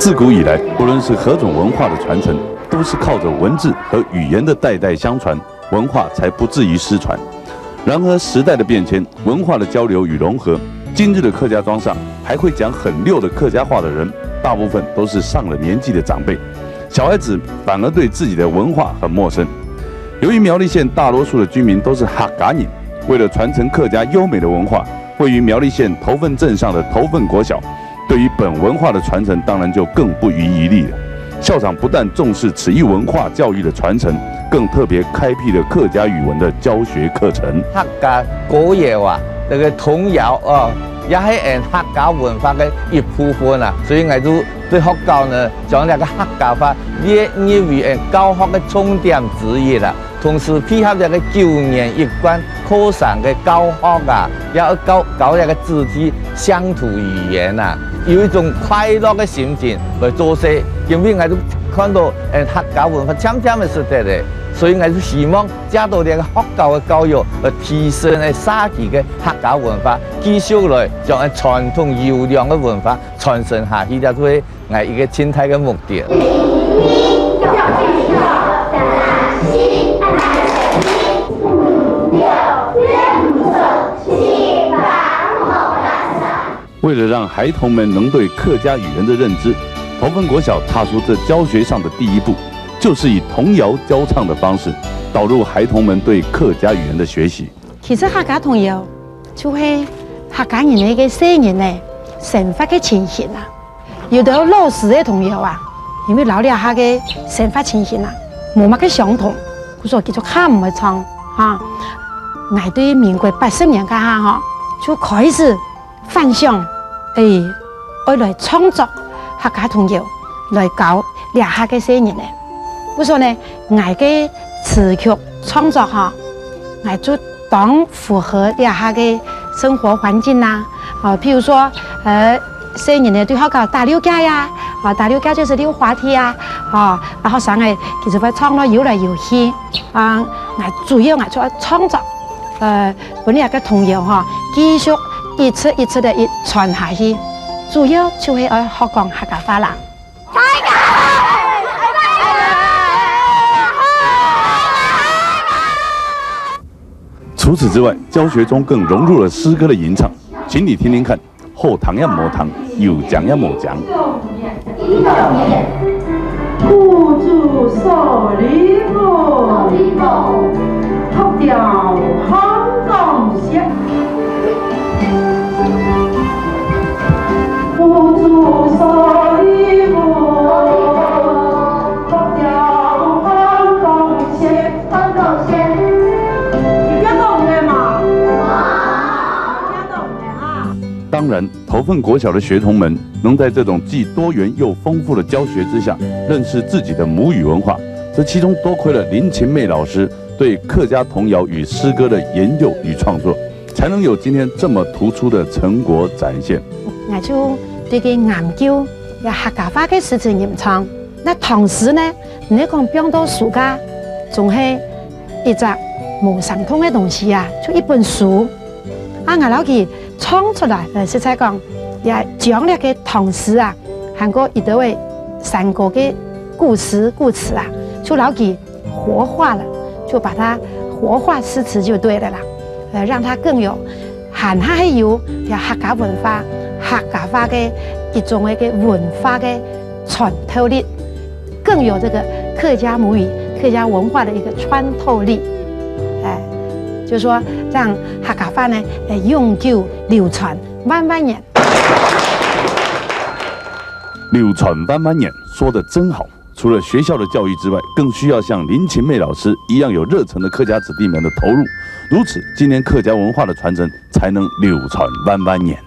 自古以来，不论是何种文化的传承，都是靠着文字和语言的代代相传，文化才不至于失传。然而时代的变迁，文化的交流与融合，今日的客家庄上还会讲很溜的客家话的人，大部分都是上了年纪的长辈，小孩子反而对自己的文化很陌生。由于苗栗县大多数的居民都是客家人，为了传承客家优美的文化，位于苗栗县头份镇上的头份国小，对于本文化的传承，当然就更不遗余力了。校长不但重视此一文化教育的传承，更特别开辟了客家语文的教学课程。客家古谣啊，那个童谣哦，也係客家文化嘅一部分啊。所以我就對學校呢，將那個客家話列入為教學嘅重點之一啦。同時配合這個9年一貫課程嘅教學啊，也要教那個肢體鄉土語言啊，有一種快樂嘅心情來做事。因為我都看到客家文化漸漸嘅時代咧，所以我就希望加到這個學校嘅教育，來提升沙期嘅客家文化，繼續來將傳統優良嘅文化傳承下去，就係我一個清態嘅目的。为了让孩童们能对客家语言的认知，头份国小踏出这教学上的第一步，就是以童谣教唱的方式，导入孩童们对客家语言的学习。其实客家童谣就係客家人的一個細人的生活的情形啊。有的老師的童謠啊，因為老了下嘅生活情形啊，冇乜嘅相同，佢說叫做看唔會唱啊。我對民國80年嘅下哈，就開始幻想，我來創作客家童謠，來教了下嘅細人咧。我說呢，我嘅詞曲創作哈，我就當符合了下嘅生活環境啦。譬如說，細人呢對學校打溜架呀，打溜架就是溜滑梯啊，然後上嚟其實會唱到遊來遊去，我主要我就創作，本嚟嘅童謠哈，繼續一次一次的傳下去，主要就係學講客家話啦。除此之外，教学中更融入了诗歌的吟唱，请你听听看。后堂也冇堂，有讲也冇讲。苦主所里母，脱掉香港鞋。苦主所里母，脱掉香港鞋，香港鞋。当然，头份国小的学童们能在这种既多元又丰富的教学之下，认识自己的母语文化，这其中多亏了林琴妹老师对客家童谣与诗歌的研究与创作，才能有今天这么突出的成果展现。我就對佢研究有客家話嘅詩詞吟唱，那同時呢，你講變到暑假，仲係一隻無神通嘅東西啊，就一本書，我老佢創出來，實在講也將呢個唐詩啊，韓國一位三國嘅故詞啊，就老佢活化了，就把它活化詩詞就對了啦，讓它更有含下係有客家文化、客家話嘅一種嘅文化嘅穿透力，更有這個客家母語、客家文化的一個穿透力，就是說讓客家話呢永久流傳萬萬年。流傳萬萬年，說得真好。除了學校的教育之外，更需要像林琴妹老師一樣有熱忱的客家子弟們的投入，如此，今年客家文化的傳承才能流傳萬萬年。